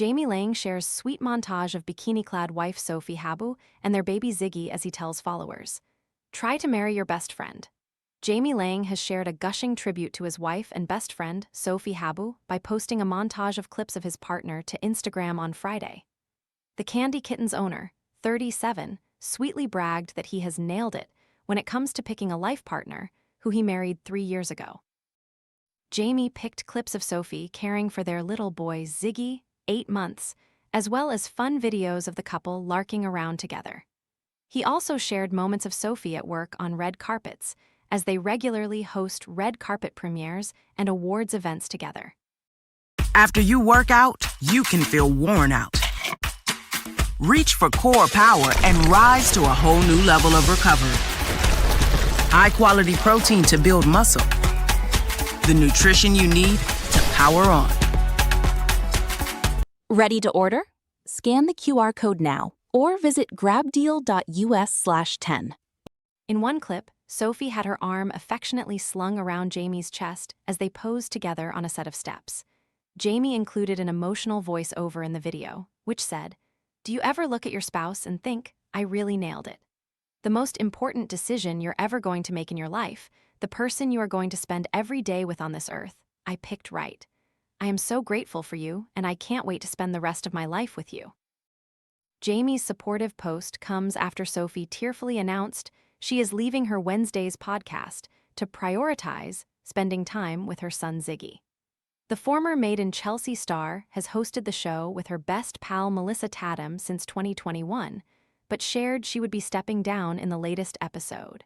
Laing shares sweet montage of bikini-clad wife Sophie Habboo and their baby Ziggy as he tells followers, "Try to marry your best friend." Laing has shared a gushing tribute to his wife and best friend, Sophie Habboo, by posting a montage of clips of his partner to Instagram on Friday. The Candy Kitten's owner, 37, sweetly bragged that he has nailed it when it comes to picking a life partner, who he married 3 years ago. Jamie picked clips of Sophie caring for their little boy Ziggy, 8 months, as well as fun videos of the couple larking around together. He also shared moments of Sophie at work on red carpets, as they regularly host red carpet premieres and awards events together. After you work out, you can feel worn out. Reach for core power and rise to a whole new level of recovery. High-quality protein to build muscle. The nutrition you need to power on. Ready to order? Scan the QR code now or visit grabdeal.us/10. In one clip, Sophie had her arm affectionately slung around Jamie's chest as they posed together on a set of steps. Jamie included an emotional voice-over in the video, which said, "Do you ever look at your spouse and think, I really nailed it? The most important decision you're ever going to make in your life, the person you are going to spend every day with on this earth, I picked right. I am so grateful for you, and I can't wait to spend the rest of my life with you." Jamie's supportive post comes after Sophie tearfully announced she is leaving her Wednesday's podcast to prioritize spending time with her son Ziggy. The former Made in Chelsea star has hosted the show with her best pal Melissa Tatum since 2021, but shared she would be stepping down in the latest episode.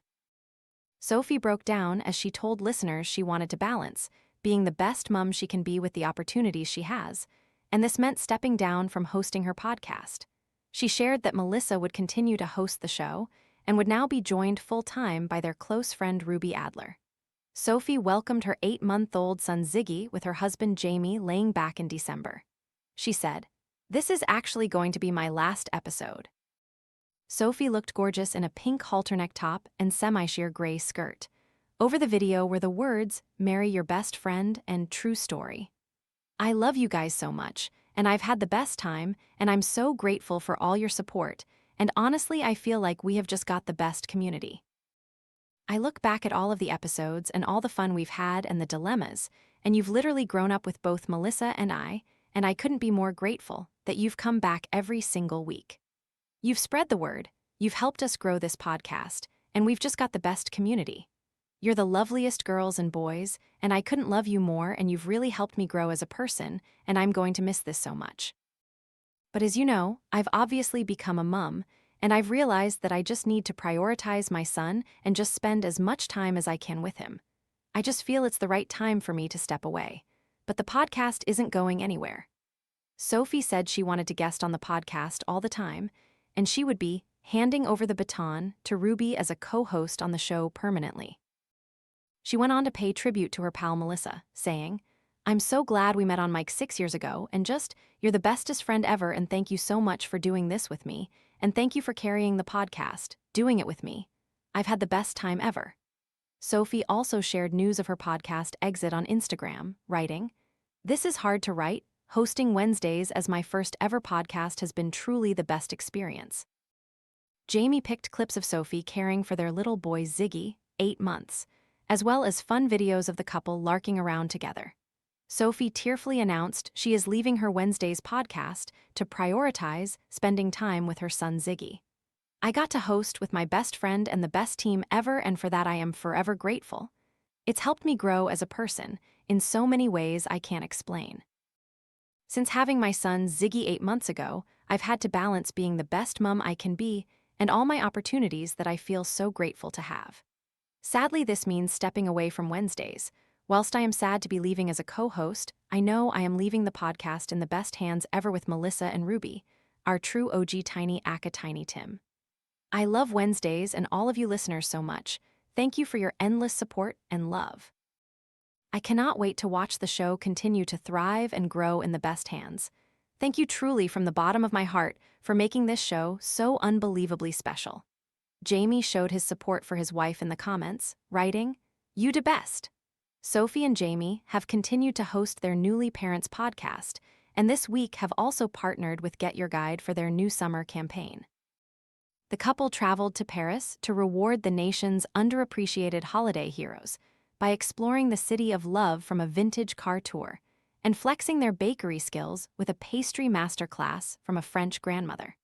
Sophie broke down as she told listeners she wanted to balance being the best mom she can be with the opportunities she has, and this meant stepping down from hosting her podcast. She shared that Melissa would continue to host the show and would now be joined full-time by their close friend Ruby Adler. Sophie welcomed her 8-month-old son Ziggy with her husband Jamie laying back in December. She said, "This is actually going to be my last episode." Sophie looked gorgeous in a pink halterneck top and semi-sheer gray skirt. Over the video were the words, "Marry your best friend" and "True story." "I love you guys so much, and I've had the best time, and I'm so grateful for all your support, and honestly I feel like we have just got the best community. I look back at all of the episodes and all the fun we've had and the dilemmas, and you've literally grown up with both Melissa and I couldn't be more grateful that you've come back every single week. You've spread the word, you've helped us grow this podcast, and we've just got the best community. You're the loveliest girls and boys, and I couldn't love you more, and you've really helped me grow as a person, and I'm going to miss this so much. But as you know, I've obviously become a mom, and I've realized that I just need to prioritize my son and just spend as much time as I can with him. I just feel it's the right time for me to step away. But the podcast isn't going anywhere." Sophie said she wanted to guest on the podcast all the time, and she would be handing over the baton to Ruby as a co-host on the show permanently. She went on to pay tribute to her pal Melissa, saying, "I'm so glad we met on mic 6 years ago, and you're the bestest friend ever, and thank you so much for doing this with me, and thank you for carrying the podcast, doing it with me. I've had the best time ever." Sophie also shared news of her podcast exit on Instagram, writing, "This is hard to write. Hosting Wednesdays as my first ever podcast has been truly the best experience." Jamie picked clips of Sophie caring for their little boy Ziggy, 8 months, as well as fun videos of the couple larking around together. Sophie tearfully announced she is leaving her Wednesday's podcast to prioritize spending time with her son Ziggy. "I got to host with my best friend and the best team ever, and for that I am forever grateful. It's helped me grow as a person in so many ways I can't explain. Since having my son Ziggy 8 months ago, I've had to balance being the best mom I can be and all my opportunities that I feel so grateful to have. Sadly, this means stepping away from Wednesdays. Whilst I am sad to be leaving as a co-host, I know I am leaving the podcast in the best hands ever with Melissa and Ruby, our true OG Tiny Aka Tiny Tim. I love Wednesdays and all of you listeners so much. Thank you for your endless support and love. I cannot wait to watch the show continue to thrive and grow in the best hands. Thank you truly from the bottom of my heart for making this show so unbelievably special." Jamie showed his support for his wife in the comments, writing, "You de best." Sophie and Jamie have continued to host their newly parents podcast, and this week have also partnered with Get Your Guide for their new summer campaign. The couple traveled to Paris to reward the nation's underappreciated holiday heroes by exploring the city of love from a vintage car tour and flexing their bakery skills with a pastry masterclass from a French grandmother.